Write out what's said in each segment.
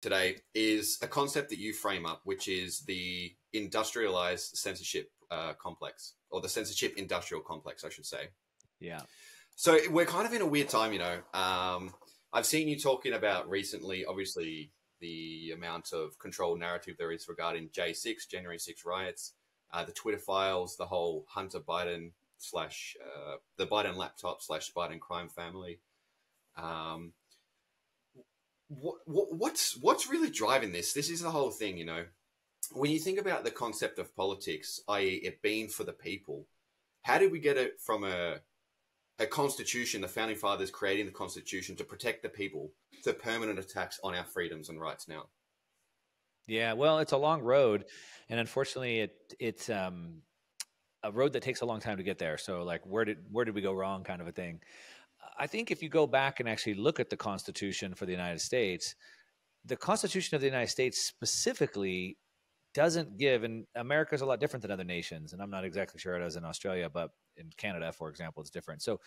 today is a concept that you frame up, which is the industrialized censorship complex, or the censorship industrial complex, I should say. Yeah. So we're kind of in a weird time, you know. I've seen you talking about recently, obviously, the amount of controlled narrative there is regarding J6, January 6 riots, the Twitter files, the whole Hunter Biden slash the Biden laptop slash Biden crime family. What's really driving this? This is the whole thing, you know. When you think about the concept of politics, i.e., it being for the people, how did we get it from a constitution, the founding fathers creating the constitution to protect the people, to permanent attacks on our freedoms and rights now? Yeah, well, it's a long road, and unfortunately, it's a road that takes a long time to get there. So, like, where did we go wrong, kind of a thing. I think if you go back and actually look at the Constitution for the United States, the Constitution of the United States specifically doesn't give, and America is a lot different than other nations, and I'm not exactly sure it is in Australia, but in Canada, for example, it's different. So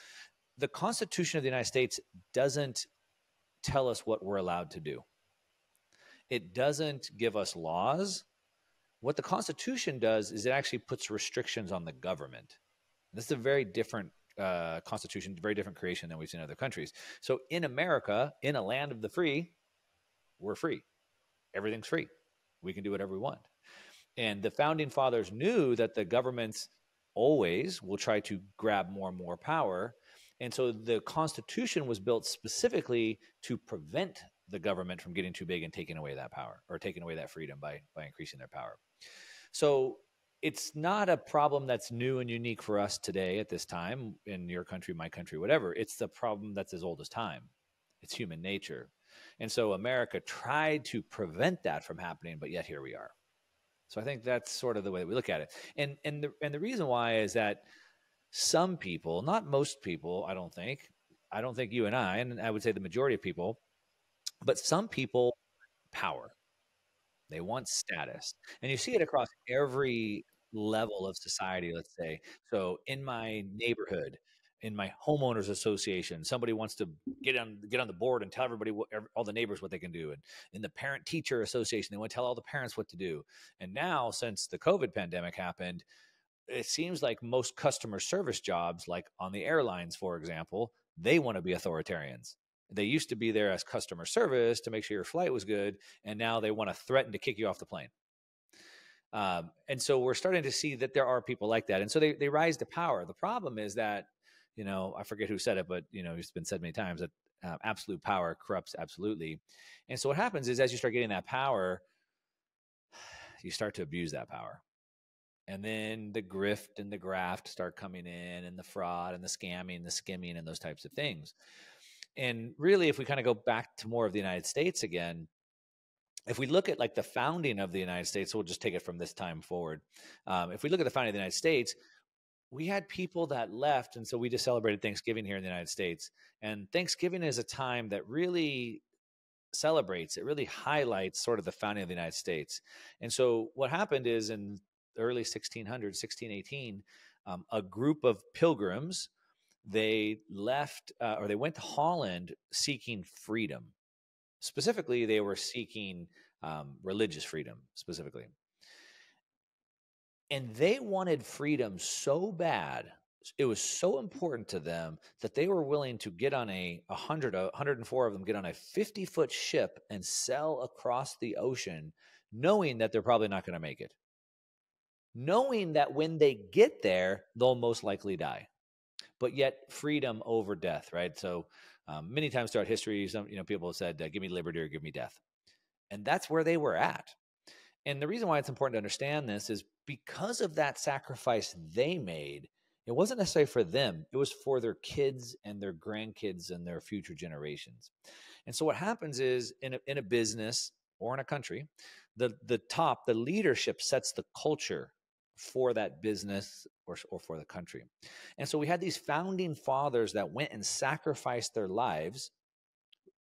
the Constitution of the United States doesn't tell us what we're allowed to do. It doesn't give us laws. What the Constitution does is it actually puts restrictions on the government. This is a very different constitution, very different creation than we've seen in other countries. So in America, in a land of the free, we're free. Everything's free. We can do whatever we want. And the founding fathers knew that the governments always will try to grab more and more power. And so the Constitution was built specifically to prevent the government from getting too big and taking away that power, or taking away that freedom by increasing their power. So it's not a problem that's new and unique for us today at this time in your country, my country, whatever. It's the problem that's as old as time. It's human nature. And so America tried to prevent that from happening, but yet here we are. So I think that's sort of the way that we look at it. And the reason why is that some people, not most people, I don't think you and I, and I would say the majority of people, but some people, power. They want status. And you see it across every level of society, let's say. So in my neighborhood, in my homeowners association, somebody wants to get on the board and tell everybody, all the neighbors, what they can do. And in the parent teacher association, they want to tell all the parents what to do. And now, since the COVID pandemic happened, it seems like most customer service jobs, like on the airlines, for example, they want to be authoritarians. They used to be there as customer service to make sure your flight was good, and now they want to threaten to kick you off the plane. And so we're starting to see that there are people like that. And so they rise to power. The problem is that, you know, I forget who said it, but, you know, it's been said many times that absolute power corrupts absolutely. And so what happens is, as you start getting that power, you start to abuse that power. And then the grift and the graft start coming in, and the fraud and the scamming, the skimming, and those types of things. And really, if we kind of go back to more of the United States again, if we look at like the founding of the United States, we'll just take it from this time forward. If we look at the founding of the United States, we had people that left. And so we just celebrated Thanksgiving here in the United States. And Thanksgiving is a time that really celebrates, it really highlights sort of the founding of the United States. And so what happened is, in the early 1600s, 1618, a group of pilgrims, they left or they went to Holland seeking freedom. Specifically, they were seeking religious freedom, specifically. And they wanted freedom so bad, it was so important to them, that they were willing to get on 104 of them get on a 50-foot ship and sail across the ocean, knowing that they're probably not going to make it. Knowing that when they get there, they'll most likely die. But yet freedom over death, right? So many times throughout history, people have said, give me liberty or give me death. And that's where they were at. And the reason why it's important to understand this is because of that sacrifice they made. It wasn't necessarily for them. It was for their kids and their grandkids and their future generations. And so what happens is, in a business or in a country, the leadership sets the culture for that business or for the country. And so we had these founding fathers that went and sacrificed their lives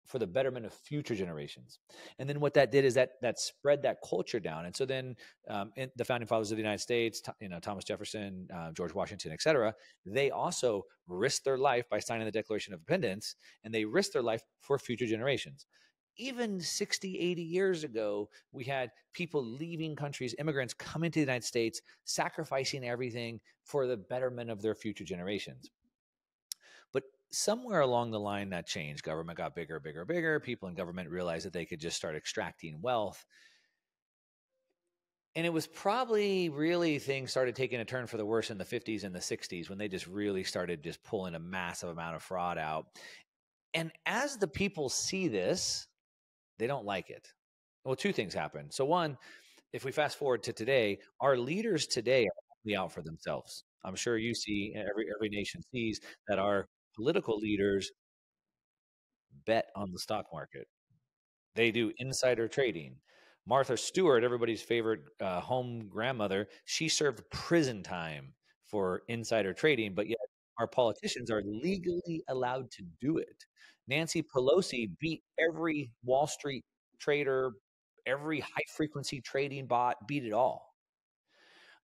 for the betterment of future generations. And then what that did is that spread that culture down. And so then the founding fathers of the United States, Thomas Jefferson, George Washington, et cetera, they also risked their life by signing the Declaration of Independence, and they risked their life for future generations. even 60, 80 years ago, we had people leaving countries, immigrants coming to the United States, sacrificing everything for the betterment of their future generations. But somewhere along the line that changed. Government got bigger, bigger, bigger. People in government realized that they could just start extracting wealth. And it was probably really things started taking a turn for the worse in the 50s and the 60s when they just really started just pulling a massive amount of fraud out. And as the people see this, they don't like it. Well, two things happen. So one, if we fast forward to today, our leaders today are only out for themselves. I'm sure you see, every nation sees that our political leaders bet on the stock market. They do insider trading. Martha Stewart, everybody's favorite home grandmother, she served prison time for insider trading, but yet our politicians are legally allowed to do it. Nancy Pelosi beat every Wall Street trader, every high frequency trading bot, beat it all.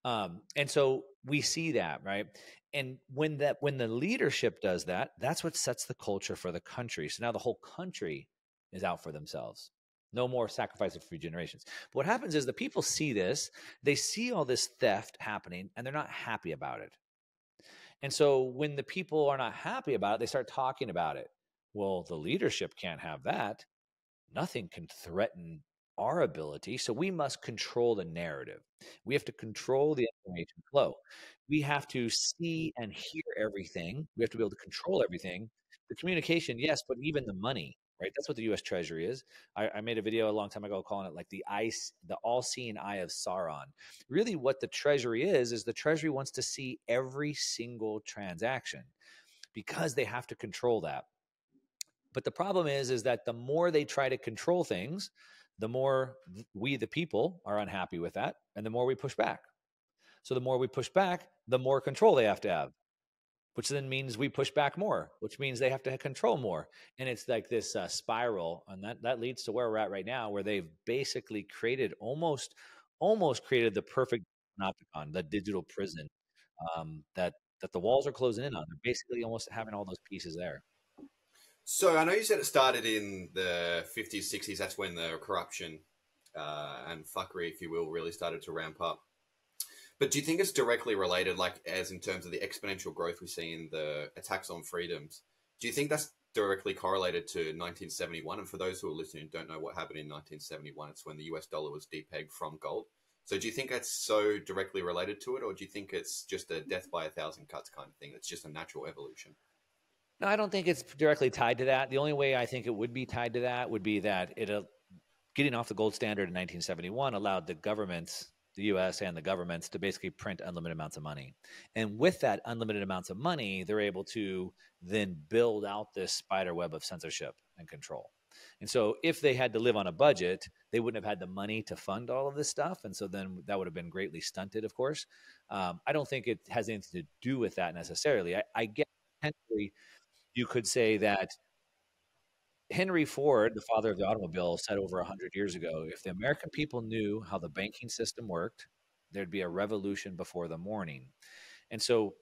And so we see that, right? And when the leadership does that, that's what sets the culture for the country. So now the whole country is out for themselves. No more sacrifice of free generations. But what happens is the people see this, they see all this theft happening, and they're not happy about it. And so when the people are not happy about it, they start talking about it. Well, the leadership can't have that. Nothing can threaten our ability. So we must control the narrative. We have to control the information flow. We have to see and hear everything. We have to be able to control everything. The communication, yes, but even the money, right? That's what the U.S. Treasury is. I made a video a long time ago calling it like the all-seeing eye of Sauron. Really, what the Treasury is the Treasury wants to see every single transaction because they have to control that. But the problem is that the more they try to control things, the more we, the people, are unhappy with that, and the more we push back. So the more we push back, the more control they have to have, which then means we push back more, which means they have to control more. And it's like this spiral, and that leads to where we're at right now, where they've basically created almost created the perfect panopticon, the digital prison that the walls are closing in on. They're basically almost having all those pieces there. So I know you said it started in the 50s, 60s. That's when the corruption and fuckery, if you will, really started to ramp up. But do you think it's directly related, like as in terms of the exponential growth we see in the attacks on freedoms? Do you think that's directly correlated to 1971? And for those who are listening who don't know what happened in 1971, it's when the US dollar was depegged from gold. So do you think that's so directly related to it, or do you think it's just a death by a thousand cuts kind of thing? It's just a natural evolution. No, I don't think it's directly tied to that. The only way I think it would be tied to that would be that getting off the gold standard in 1971 allowed the governments, the U.S. and the governments, to basically print unlimited amounts of money. And with that unlimited amounts of money, they're able to then build out this spider web of censorship and control. And so if they had to live on a budget, they wouldn't have had the money to fund all of this stuff. And so then that would have been greatly stunted, of course. I don't think it has anything to do with that necessarily. I guess potentially you could say that Henry Ford, the father of the automobile, said over 100 years ago, if the American people knew how the banking system worked, there'd be a revolution before the morning. And so,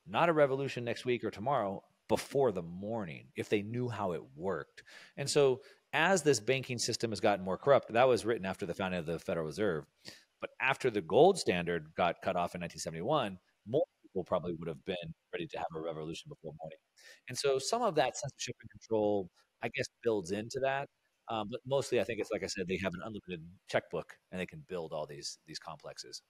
not a revolution next week or tomorrow, before the morning, if they knew how it worked. And so, as this banking system has gotten more corrupt, that was written after the founding of the Federal Reserve. But after the gold standard got cut off in 1971, more people probably would have been ready to have a revolution before morning. And so some of that censorship and control, I guess, builds into that. But mostly, I think it's like I said, they have an unlimited checkbook and they can build all these complexes.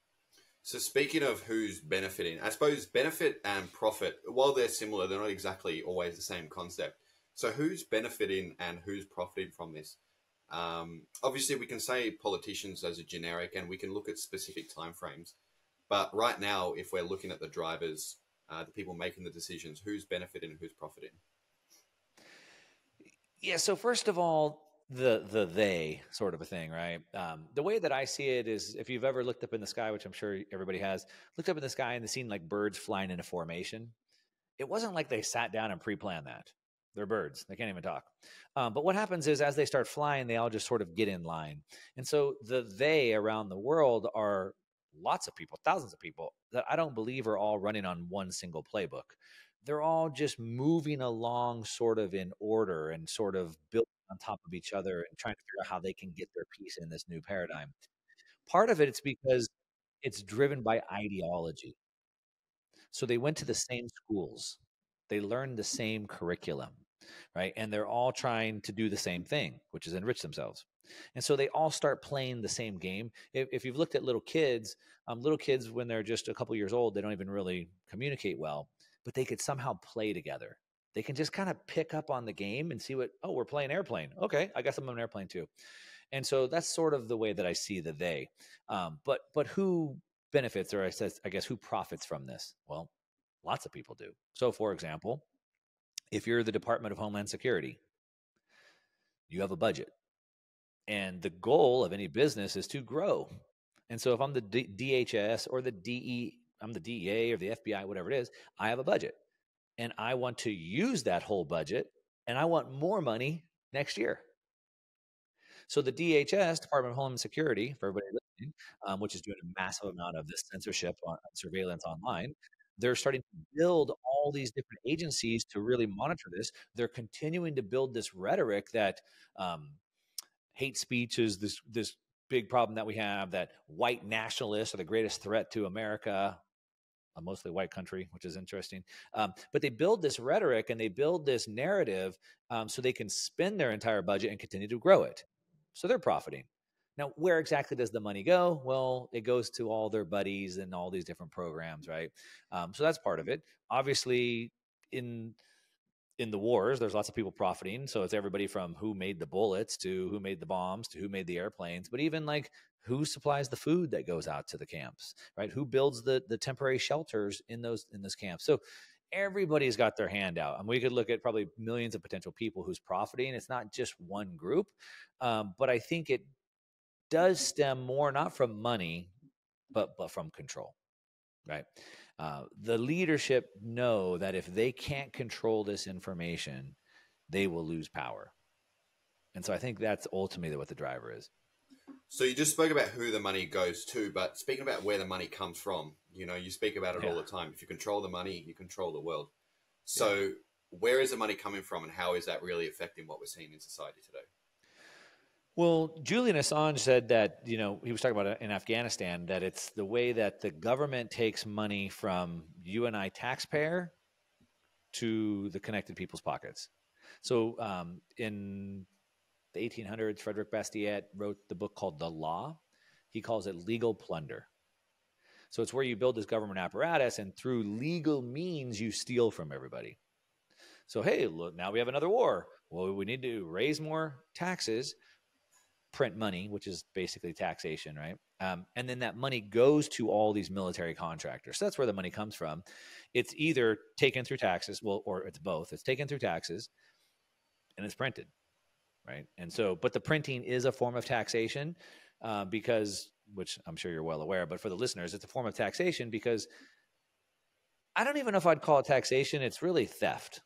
So speaking of who's benefiting, I suppose benefit and profit, while they're similar, they're not exactly always the same concept. So who's benefiting and who's profiting from this? Obviously, we can say politicians as a generic, and we can look at specific timeframes. But right now, if we're looking at the drivers, the people making the decisions, who's benefiting and who's profiting? Yeah. So first of all, the they sort of a thing, right? The way that I see it is, if you've ever looked up in the sky, which I'm sure everybody has, looked up in the sky and seen like birds flying in a formation. It wasn't like they sat down and pre-planned that. They're birds. They can't even talk. But what happens is, as they start flying, they all just sort of get in line. And so they around the world are lots of people, thousands of people that I don't believe are all running on one single playbook. They're all just moving along sort of in order and sort of building on top of each other and trying to figure out how they can get their piece in this new paradigm. Part of it, it's because it's driven by ideology. So they went to the same schools. They learned the same curriculum, right? And they're all trying to do the same thing, which is enrich themselves. And so they all start playing the same game. If you've looked at little kids, when they're just a couple years old, they don't even really communicate well, but they could somehow play together. They can just kind of pick up on the game and see oh, we're playing airplane. Okay, I guess I'm on an airplane too. And so that's sort of the way that I see the they. But who benefits, or I guess who profits from this? Well, lots of people do. So, for example, if you're the Department of Homeland Security, you have a budget, and the goal of any business is to grow. And so, if I'm the DHS or I'm the DEA or the FBI, whatever it is, I have a budget, and I want to use that whole budget, and I want more money next year. So the DHS, Department of Homeland Security, for everybody listening, which is doing a massive amount of this censorship on surveillance online, they're starting to build all these different agencies to really monitor this. They're continuing to build this rhetoric that hate speech is this big problem that we have, that white nationalists are the greatest threat to America, a mostly white country, which is interesting. But they build this rhetoric and they build this narrative so they can spend their entire budget and continue to grow it. So they're profiting. Now, where exactly does the money go? Well, it goes to all their buddies and all these different programs, right? So that's part of it. Obviously, in the wars, there's lots of people profiting. So it's everybody from who made the bullets to who made the bombs to who made the airplanes, but even like who supplies the food that goes out to the camps, right? Who builds the temporary shelters in those camps? So everybody's got their hand out, and we could look at probably millions of potential people who's profiting. It's not just one group, but I think it does stem more not from money, but from control, right? The leadership know that if they can't control this information, they will lose power. And so I think that's ultimately what the driver is. So you just spoke about who the money goes to, but speaking about where the money comes from, you speak about it all the time. If you control the money, you control the world. So where is the money coming from, and how is that really affecting what we're seeing in society today? Well, Julian Assange said that, he was talking about in Afghanistan, that it's the way that the government takes money from you and I taxpayer to the connected people's pockets. So in the 1800s, Frederick Bastiat wrote the book called The Law. He calls it legal plunder. So it's where you build this government apparatus, and through legal means, you steal from everybody. So, hey, look, now we have another war. Well, we need to raise more taxes, print money, which is basically taxation, right? And then that money goes to all these military contractors. So that's where the money comes from. It's either taken through taxes, or it's both. It's taken through taxes and it's printed, right? And so, but the printing is a form of taxation because, which I'm sure you're well aware, but for the listeners, it's a form of taxation because I don't even know if I'd call it taxation. It's really theft.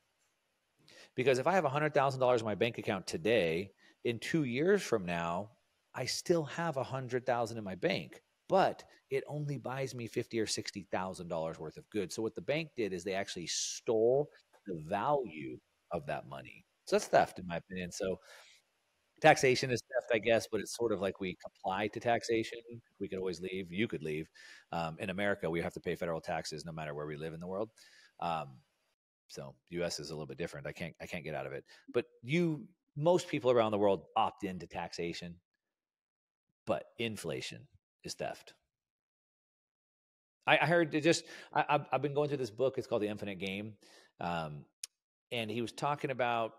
Because if I have $100,000 in my bank account today, in 2 years from now, I still have $100,000 in my bank, but it only buys me $50,000 or $60,000 worth of goods. So what the bank did is they actually stole the value of that money. So that's theft, in my opinion. So taxation is theft, I guess, but it's sort of like we comply to taxation. We could always leave. You could leave. In America, we have to pay federal taxes no matter where we live in the world. So U.S. is a little bit different. I can't get out of it. But most people around the world opt into taxation, but inflation is theft. I heard I've been going through this book. It's called The Infinite Game. And he was talking about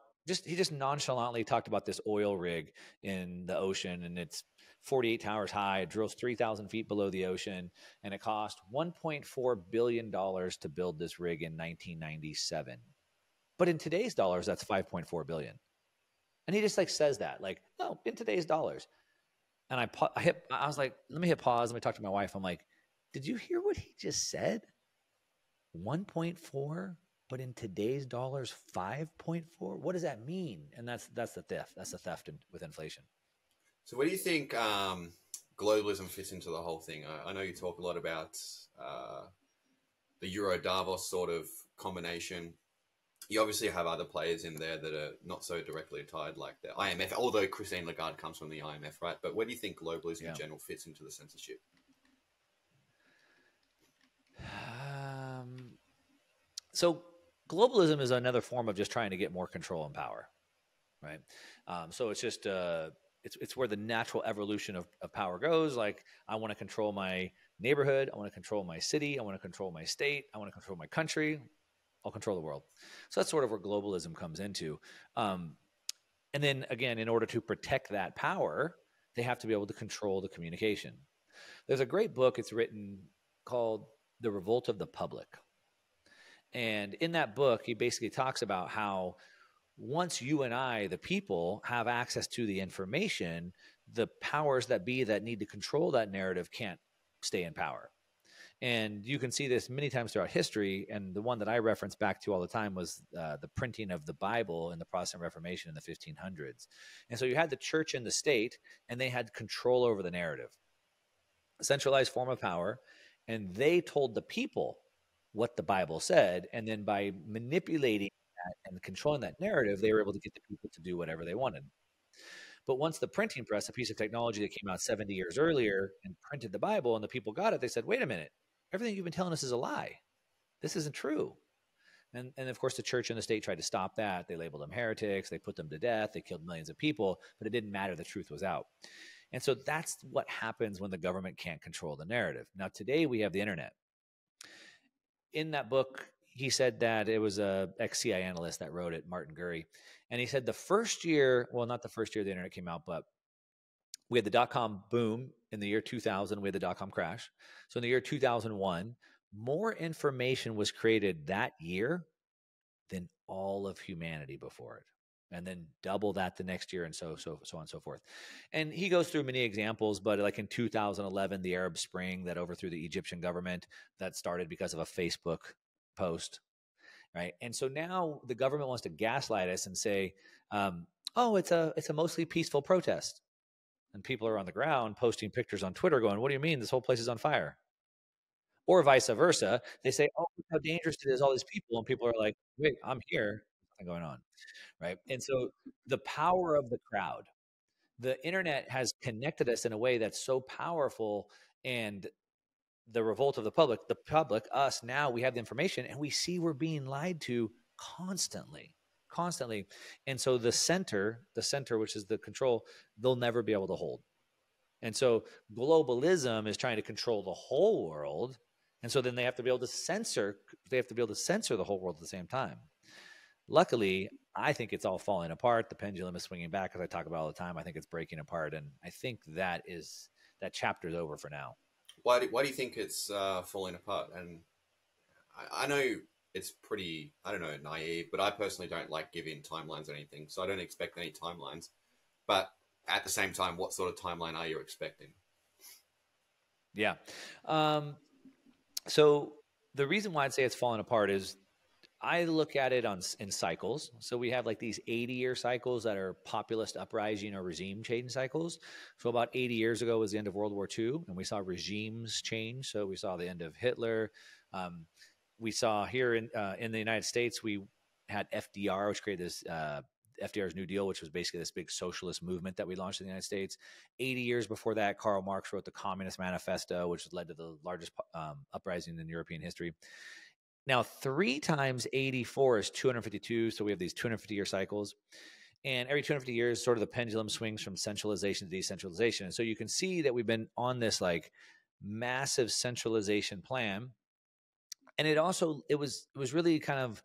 he just nonchalantly talked about this oil rig in the ocean, and it's 48 towers high. It drills 3,000 feet below the ocean, and it cost $1.4 billion to build this rig in 1997. But in today's dollars, that's $5.4 billion. And he just says that, in today's dollars. And I was like, let me hit pause. Let me talk to my wife. I'm like, did you hear what he just said? 1.4, but in today's dollars, 5.4. What does that mean? And that's the theft. That's the theft with inflation. So where do you think globalism fits into the whole thing? I know you talk a lot about the Euro Davos sort of combination. you obviously have other players in there that are not so directly tied, like the IMF, although Christine Lagarde comes from the IMF, right? But where do you think globalism in general fits into the censorship? So globalism is another form of just trying to get more control and power, right? So it's just it's where the natural evolution of power goes. Like, I want to control my neighborhood, I want to control my city, I want to control my state, I want to control my country, I'll control the world. So that's sort of where globalism comes into. And then again, in order to protect that power, they have to be able to control the communication. There's a great book, it's written, called The Revolt of the Public. And in that book, he basically talks about how once you and I, the people, have access to the information, the powers that be that need to control that narrative can't stay in power. And you can see this many times throughout history. And the one that I reference back to all the time was the printing of the Bible in the Protestant Reformation in the 1500s. And so you had the church and the state, and they had control over the narrative, a centralized form of power. And they told the people what the Bible said. And then by manipulating that and controlling that narrative, they were able to get the people to do whatever they wanted. But once the printing press, a piece of technology that came out 70 years earlier, and printed the Bible, and the people got it, they said, wait a minute, everything you've been telling us is a lie. This isn't true. And of course, the church and the state tried to stop that. They labeled them heretics. They put them to death. They killed millions of people, but it didn't matter. The truth was out. And so that's what happens when the government can't control the narrative. Now, today we have the internet. In that book, he said that it was a ex-CIA analyst that wrote it, Martin Gurry. And he said the first year, well, not the first year the internet came out, but we had the dot-com boom in the year 2000. We had the dot-com crash. So in the year 2001, more information was created that year than all of humanity before it. And then double that the next year, and so on and so forth. And he goes through many examples, but like in 2011, the Arab Spring that overthrew the Egyptian government, that started because of a Facebook post, right? And so now the government wants to gaslight us and say, oh, it's a mostly peaceful protest. And people are on the ground posting pictures on Twitter going, what do you mean? This whole place is on fire. Or vice versa. They say, oh, look how dangerous it is, all these people. And people are like, wait, I'm here. There's nothing going on. Right. And so the power of the crowd, the internet has connected us in a way that's so powerful. And the revolt of the public, us, now we have the information and we see we're being lied to constantly. And so the center, which is the control, they'll never be able to hold. And so globalism is trying to control the whole world. And so then they have to be able to censor the whole world at the same time. Luckily, I think it's all falling apart. The pendulum is swinging back, as I talk about all the time. I think it's breaking apart. And I think that chapter's over for now. Why do you think it's falling apart? And I know it's pretty, I don't know, naive, but I personally don't like giving timelines or anything. So I don't expect any timelines. But at the same time, what sort of timeline are you expecting? Yeah. So the reason why I'd say it's falling apart is I look at it in cycles. So we have like these 80-year cycles that are populist uprising or regime change cycles. So about 80 years ago was the end of World War II, and we saw regimes change. So we saw the end of Hitler. We saw here in the United States, we had FDR, which created this FDR's New Deal, which was basically this big socialist movement that we launched in the United States. 80 years before that, Karl Marx wrote the Communist Manifesto, which led to the largest uprising in European history. Now, 3 times 84 is 252. So we have these 250-year cycles. And every 250 years, sort of the pendulum swings from centralization to decentralization. And so you can see that we've been on this like massive centralization plan. And it was really kind of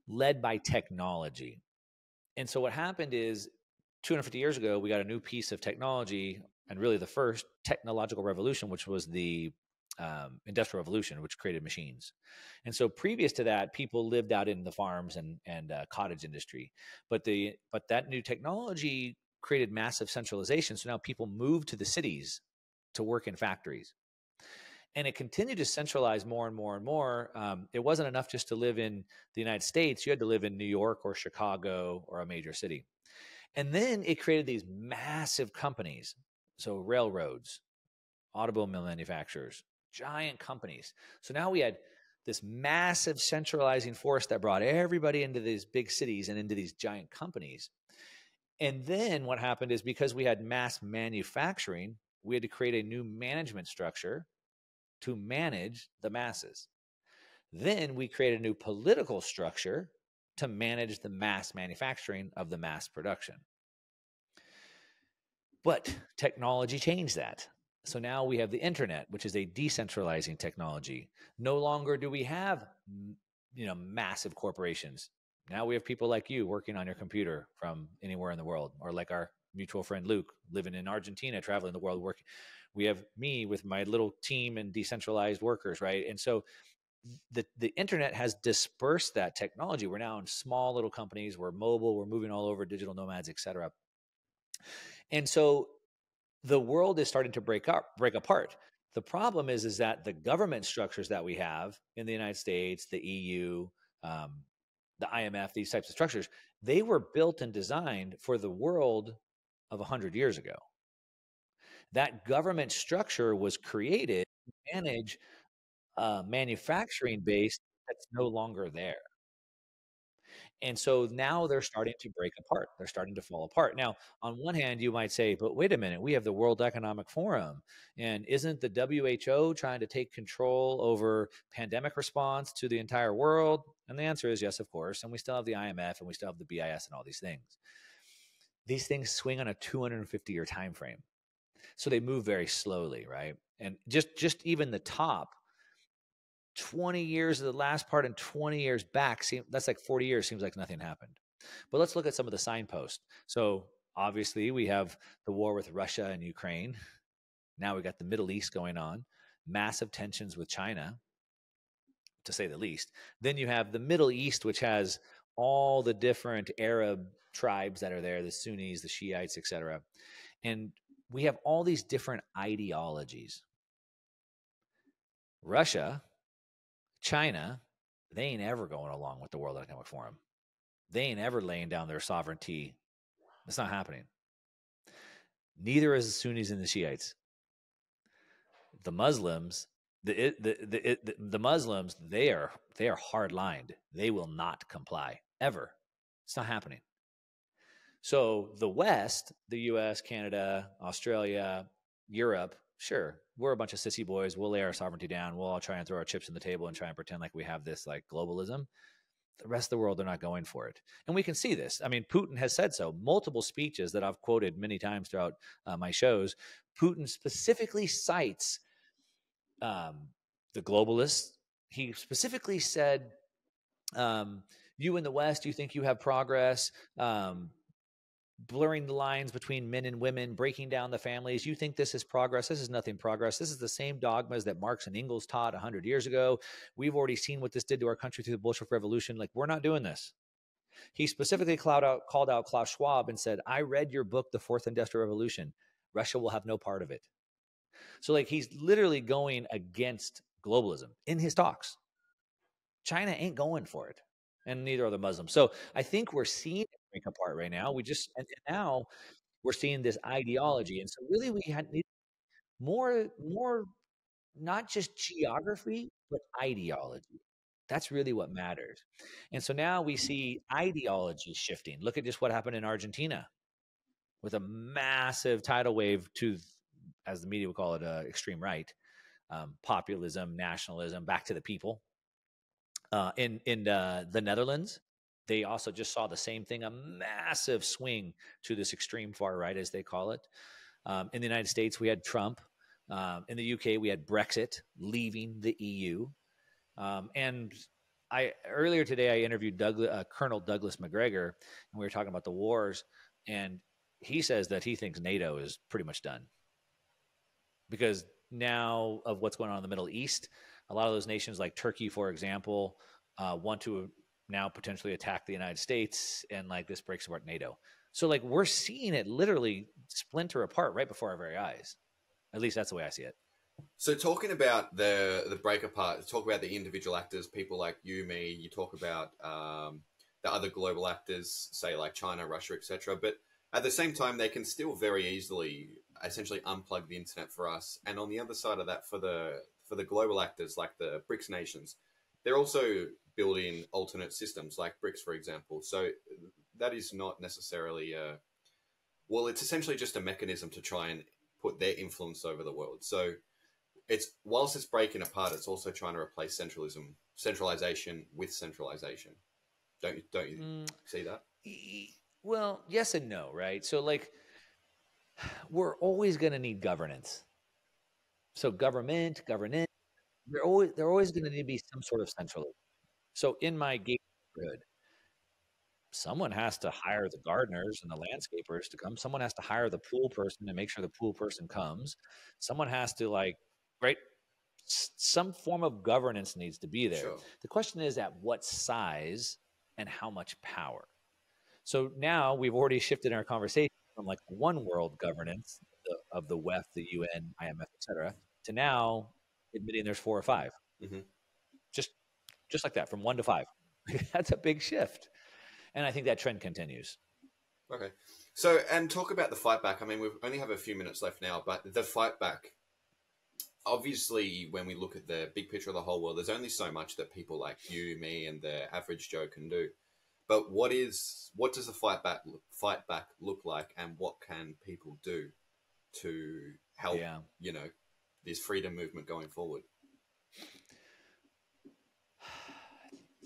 led by technology. And so what happened is 250 years ago, we got a new piece of technology, and really the first technological revolution, which was the Industrial Revolution, which created machines. And so previous to that, people lived out in the farms and cottage industry. But that new technology created massive centralization. So now people moved to the cities to work in factories. And it continued to centralize more and more and more. It wasn't enough just to live in the United States. You had to live in New York or Chicago or a major city. And then it created these massive companies. So railroads, automobile manufacturers, giant companies. So now we had this massive centralizing force that brought everybody into these big cities and into these giant companies. And then what happened is, because we had mass manufacturing, we had to create a new management structure to manage the masses. Then we created a new political structure to manage the mass manufacturing of the mass production. But technology changed that. So now we have the internet, which is a decentralizing technology. No longer do we have, massive corporations. Now we have people like you working on your computer from anywhere in the world, or like our mutual friend Luke living in Argentina, traveling the world working. We have me with my little team and decentralized workers, right? And so the internet has dispersed that technology. We're now in small little companies. We're mobile. We're moving all over, digital nomads, et cetera. And so the world is starting to break apart. The problem is that the government structures that we have in the United States, the EU, the IMF, these types of structures, they were built and designed for the world of 100 years ago. That government structure was created to manage a manufacturing base that's no longer there. And so now they're starting to break apart. They're starting to fall apart. Now, on one hand, you might say, but wait a minute, we have the World Economic Forum. And isn't the WHO trying to take control over pandemic response to the entire world? And the answer is yes, of course. And we still have the IMF, and we still have the BIS and all these things. These things swing on a 250-year time frame. So they move very slowly, right? And just even the top 20 years of the last part and 20 years back, that's like 40 years, seems like nothing happened. But let's look at some of the signposts. So obviously we have the war with Russia and Ukraine. Now we got the Middle East going on, massive tensions with China, to say the least. Then you have the Middle East, which has all the different Arab tribes that are there, the Sunnis, the Shiites, etc. And we have all these different ideologies. Russia, China, they ain't ever going along with the World Economic Forum. They ain't ever laying down their sovereignty. It's not happening. Neither is the Sunnis and the Shiites. The Muslims, the Muslims, they are hard-lined. They will not comply ever. It's not happening. So the West, the U.S., Canada, Australia, Europe, sure, we're a bunch of sissy boys. We'll lay our sovereignty down. We'll all try and throw our chips on the table and try and pretend like we have this like globalism. The rest of the world, they're not going for it. And we can see this. I mean, Putin has said so. Multiple speeches that I've quoted many times throughout my shows, Putin specifically cites the globalists. He specifically said, you in the West, you think you have progress, blurring the lines between men and women, breaking down the families. You think this is progress. This is nothing progress. This is the same dogmas that Marx and Engels taught 100 years ago. We've already seen what this did to our country through the Bolshevik Revolution. Like, we're not doing this. He specifically called out Klaus Schwab and said, I read your book, The Fourth Industrial Revolution. Russia will have no part of it. So like, he's literally going against globalism in his talks. China ain't going for it, and neither are the Muslims. So I think we're seeing it break apart right now. And now we're seeing this ideology, and so really we need more, not just geography, but ideology. That's really what matters. And so now we see ideology shifting. Look at just what happened in Argentina with a massive tidal wave to, as the media would call it, extreme right, populism, nationalism, back to the people. In the Netherlands, they also just saw the same thing, a massive swing to this extreme far right, as they call it. In the United States, we had Trump. In the UK, we had Brexit, leaving the EU. And earlier today, I interviewed Colonel Douglas McGregor, and we were talking about the wars. And he says that he thinks NATO is pretty much done, because now of what's going on in the Middle East, a lot of those nations like Turkey, for example, want to now potentially attack the United States, and like this breaks apart NATO. So like, we're seeing it literally splinter apart right before our very eyes. At least that's the way I see it. So talking about the break apart, talk about the individual actors, people like you, me, you talk about the other global actors, say like China, Russia, etc. But at the same time, they can still very easily essentially unplug the internet for us. And on the other side of that, for the global actors like the BRICS nations, they're also building alternate systems like BRICS, for example. So that is not necessarily well, it's essentially just a mechanism to try and put their influence over the world. So it's whilst it's breaking apart, it's also trying to replace centralization with centralization. Don't you see that? Well, yes and no, right? So like we're always going to need governance. So governance, they're always going to need to be some sort of centralism. So in my neighborhood, someone has to hire the gardeners and the landscapers to come. Someone has to hire the pool person and make sure the pool person comes. Someone has to like, right? Some form of governance needs to be there. Sure. The question is at what size and how much power. So now we've already shifted our conversation from like one world governance of the WEF, the UN, IMF, etc., to now admitting there's 4 or 5. Mm-hmm. Just like that, from 1 to 5. That's a big shift, and I think that trend continues. Okay. So, and talk about the fight back. I mean, we only have a few minutes left now, but the fight back. Obviously, when we look at the big picture of the whole world, there's only so much that people like you, me, and the average Joe can do. But what does the fight back look like, and what can people do to help this freedom movement going forward?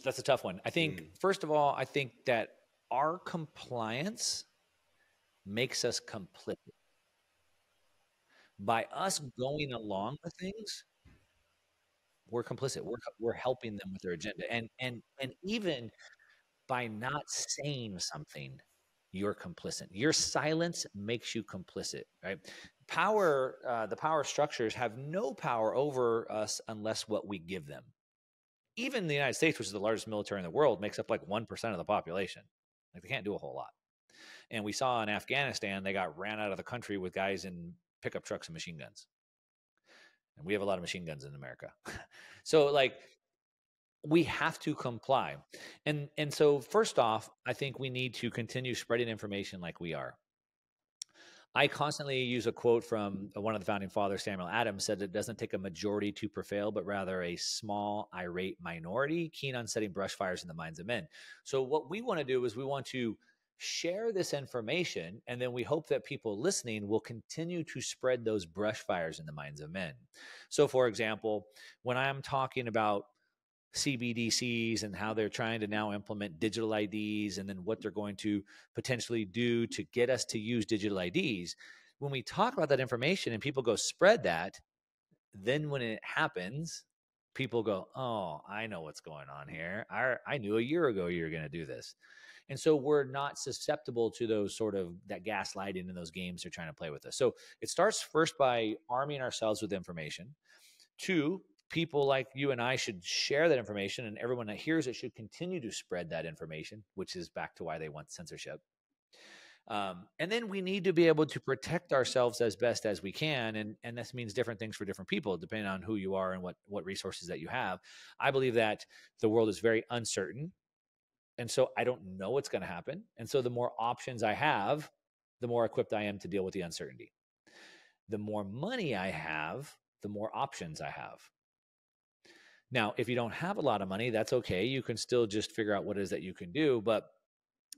That's a tough one. I think first of all, I think that our compliance makes us complicit. By us going along with things, we're complicit. We're helping them with their agenda, and even by not saying something, you're complicit. Your silence makes you complicit, right? The power structures have no power over us unless what we give them. Even the United States, which is the largest military in the world, makes up like 1% of the population. Like they can't do a whole lot. And we saw in Afghanistan, they got ran out of the country with guys in pickup trucks and machine guns. And we have a lot of machine guns in America. So like we have to comply. And so first off, I think we need to continue spreading information like we are. I constantly use a quote from one of the founding fathers, Samuel Adams, said it doesn't take a majority to prevail, but rather a small, irate minority keen on setting brush fires in the minds of men. So what we want to do is we want to share this information, and then we hope that people listening will continue to spread those brush fires in the minds of men. So for example, when I'm talking about CBDCs and how they're trying to now implement digital IDs and then what they're going to potentially do to get us to use digital IDs. When we talk about that information and people go spread that, then when it happens, people go, oh, I know what's going on here. I knew a year ago you were going to do this. And so we're not susceptible to those sort of that gaslighting and those games they're trying to play with us. So it starts first by arming ourselves with information. 2, people like you and I should share that information, and everyone that hears it should continue to spread that information, which is back to why they want censorship. And then we need to be able to protect ourselves as best as we can. And this means different things for different people, depending on who you are and what resources that you have. I believe that the world is very uncertain. And so I don't know what's going to happen. And so the more options I have, the more equipped I am to deal with the uncertainty. The more money I have, the more options I have. Now, if you don't have a lot of money, that's okay. You can still just figure out what it is that you can do. But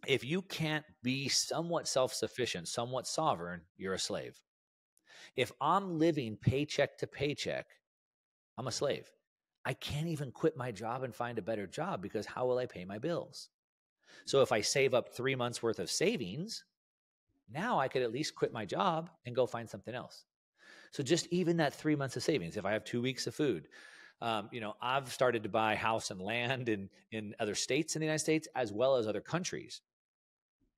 if you can't be somewhat self-sufficient, somewhat sovereign, you're a slave. If I'm living paycheck to paycheck, I'm a slave. I can't even quit my job and find a better job because how will I pay my bills? So if I save up 3 months worth of savings, now I could at least quit my job and go find something else. So just even that 3 months of savings, if I have 2 weeks of food, I've started to buy house and land in other states in the United States as well as other countries.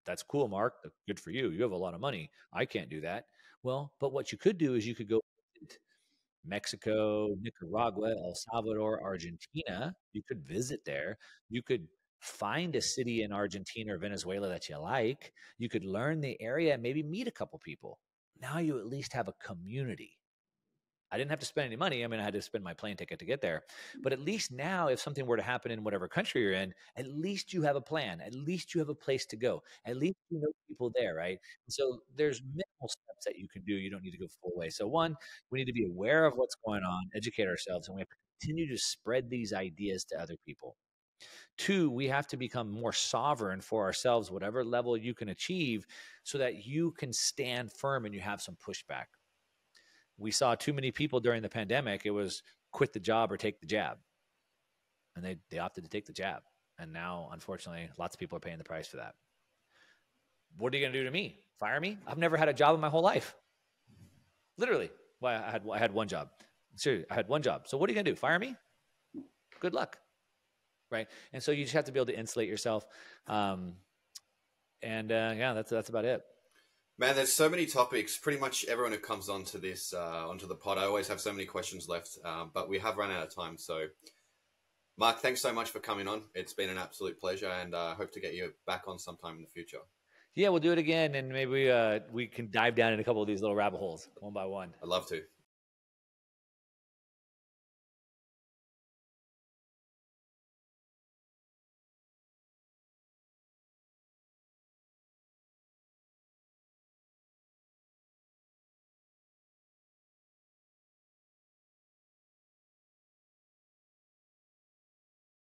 That's cool, Mark. Good for you. You have a lot of money. I can't do that. Well, but what you could do is you could go visit Mexico, Nicaragua, El Salvador, Argentina. You could visit there. You could find a city in Argentina or Venezuela that you like. You could learn the area and maybe meet a couple people. Now you at least have a community. I didn't have to spend any money. I mean, I had to spend my plane ticket to get there. But at least now, if something were to happen in whatever country you're in, at least you have a plan. At least you have a place to go. At least you know people there, right? So there's minimal steps that you can do. You don't need to go full way. So one, we need to be aware of what's going on, educate ourselves, and we have to continue to spread these ideas to other people. 2, we have to become more sovereign for ourselves, whatever level you can achieve, so that you can stand firm and you have some pushback. We saw too many people during the pandemic. It was quit the job or take the jab. And they opted to take the jab. And now, unfortunately, lots of people are paying the price for that. What are you going to do to me? Fire me? I've never had a job in my whole life. Literally. Well, I had one job. Seriously, I had one job. So what are you going to do? Fire me? Good luck. Right? And so you just have to be able to insulate yourself. Yeah, that's about it. Man, there's so many topics. Pretty much everyone who comes onto this, onto the pod, I always have so many questions left, but we have run out of time. So, Mark, thanks so much for coming on. It's been an absolute pleasure, and I hope to get you back on sometime in the future. Yeah, we'll do it again, and maybe we can dive down in a couple of these little rabbit holes one by one. I'd love to.